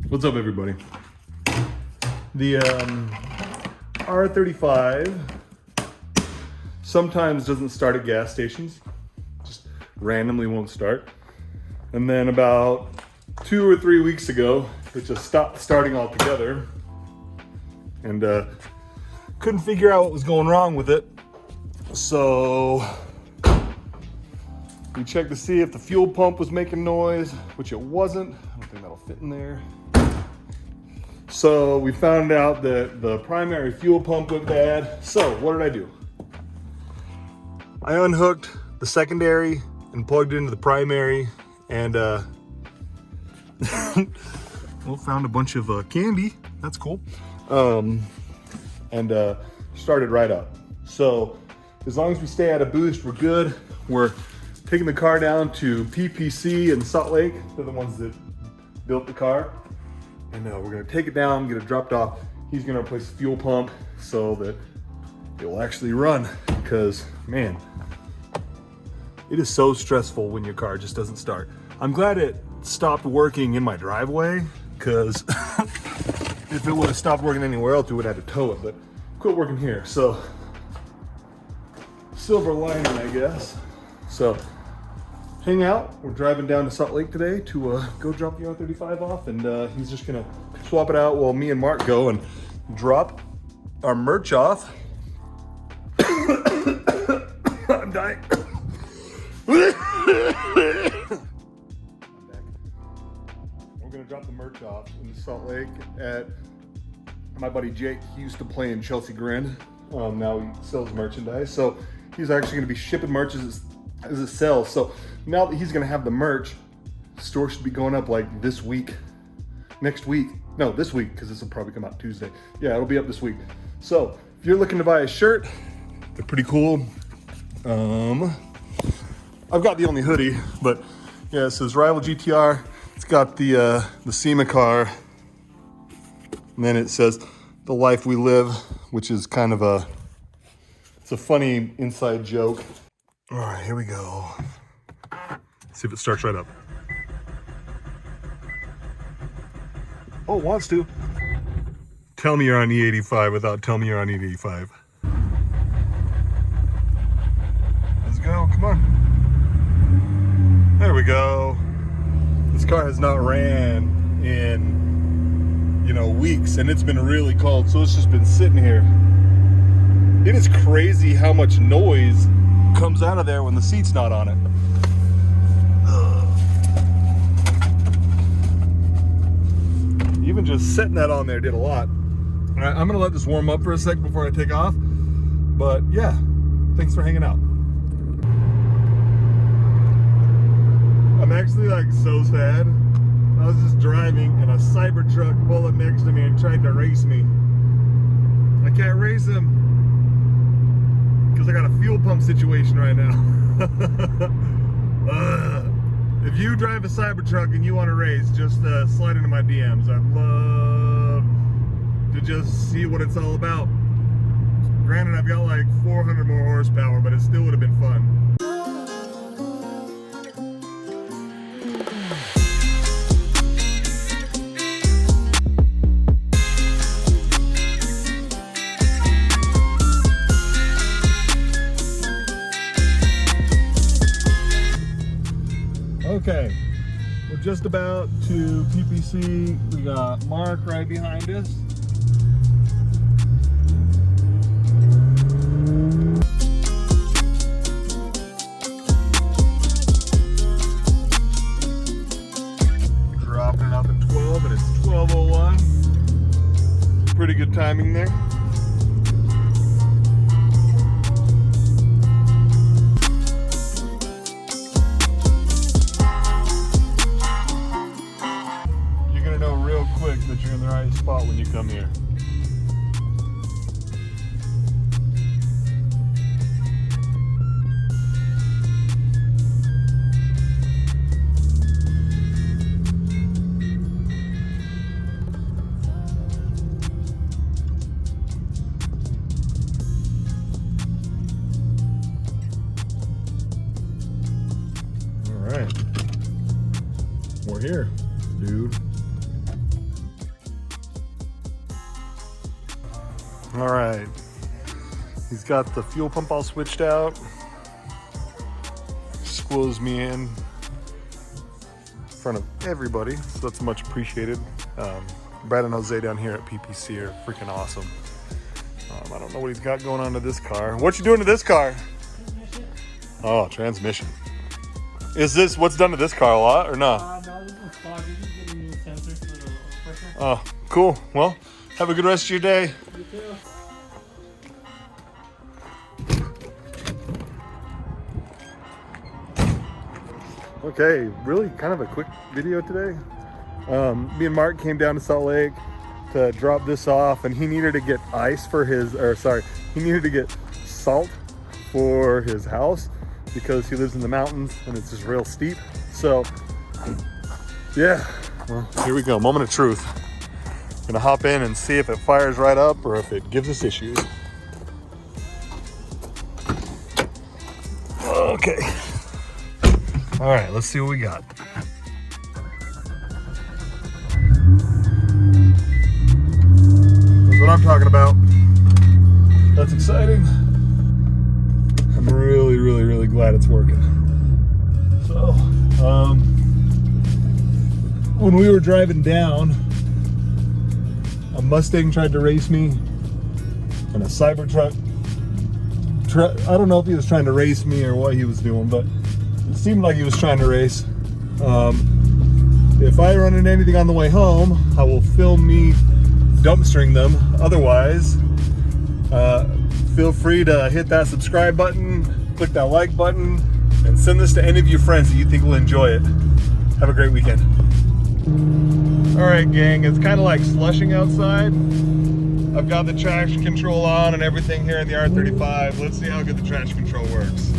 What's up, everybody? The R35 sometimes doesn't start at gas stations, just randomly won't start. And then about 2 or 3 weeks ago, it just stopped starting altogether. And couldn't figure out what was going wrong with it. So we checked to see if the fuel pump was making noise, which it wasn't. I don't think that'll fit in there. So we found out that the primary fuel pump went bad. So what did I do? I unhooked the secondary and plugged it into the primary, and well, found a bunch of candy. That's cool. And started right up. So as long as we stay at a boost, we're good. We're taking the car down to PPC in Salt Lake. They're the ones that built the car. And we're gonna take it down, get it dropped off. He's gonna replace the fuel pump so that it will actually run. Because, man, it is so stressful when your car just doesn't start. I'm glad it stopped working in my driveway, because if it would have stopped working anywhere else, we would have had to tow it, but quit working here. So, silver lining, I guess. So, hang out. We're driving down to Salt Lake today to go drop the R35 off, and he's just gonna swap it out while me and Mark go and drop our merch off. I'm dying. I'm back. We're gonna drop the merch off in Salt Lake at my buddy Jake. He used to play in Chelsea Grin. Now he sells merchandise, so he's actually gonna be shipping merch as it sells. So now that he's gonna have the merch, the store should be going up like this week, next week. No, this week, because this will probably come out Tuesday. Yeah, it'll be up this week. So if you're looking to buy a shirt, they're pretty cool. I've got the only hoodie, but yeah, it says Rival GTR. It's got the SEMA car, and then it says the life we live, which is kind of it's a funny inside joke. All right, here we go. Let's see if it starts right up. Oh, it wants to. Tell me you're on E85 without telling me you're on E85. Let's go, come on. There we go. This car has not ran in, weeks, and it's been really cold, so it's just been sitting here. It is crazy how much noise comes out of there when the seat's not on it. Even just setting that on there did a lot. All right, I'm gonna let this warm up for a sec before I take off. But yeah, thanks for hanging out. I'm actually so sad. I was just driving and a Cybertruck pulled up next to me and tried to race me. I can't race him because I got a fuel pump situation right now. If you drive a Cybertruck and you want to race, just slide into my DMs. I'd love to just see what it's all about. Granted, I've got like 400 more horsepower, but it still would have been fun. Okay, we're just about to PPC. We got Mark right behind us. Dropping it off at 12, and it's 12:01. Pretty good timing there. That you're in the right spot when you come here. We're here, dude. All right. He's got the fuel pump all switched out. Squeezed me in front of everybody, so that's much appreciated. Brad and Jose down here at PPC are freaking awesome. I don't know what he's got going on to this car. What you doing to this car? Transmission. Oh, transmission. Is this what's done to this car a lot or not? No, this is clogged. You just get a new sensor for the pressure. Oh, cool. Well, have a good rest of your day. You too. Okay, really kind of a quick video today. Me and Mark came down to Salt Lake to drop this off, and he needed to get ice for his, he needed to get salt for his house because he lives in the mountains and it's just real steep. So yeah, well, here we go, moment of truth. Gonna hop in and see if it fires right up or if it gives us issues. Okay. All right, let's see what we got. That's what I'm talking about. That's exciting. I'm really, really, really glad it's working. So, when we were driving down, a Mustang tried to race me, and a Cybertruck. I don't know if he was trying to race me or what he was doing, but it seemed like he was trying to race. If I run into anything on the way home, I will film me dumpstering them. Otherwise, feel free to hit that subscribe button, click that like button, and send this to any of your friends that you think will enjoy it. Have a great weekend. All right, gang, it's kind of like slushing outside. I've got the traction control on and everything here in the R35. Let's see how good the traction control works.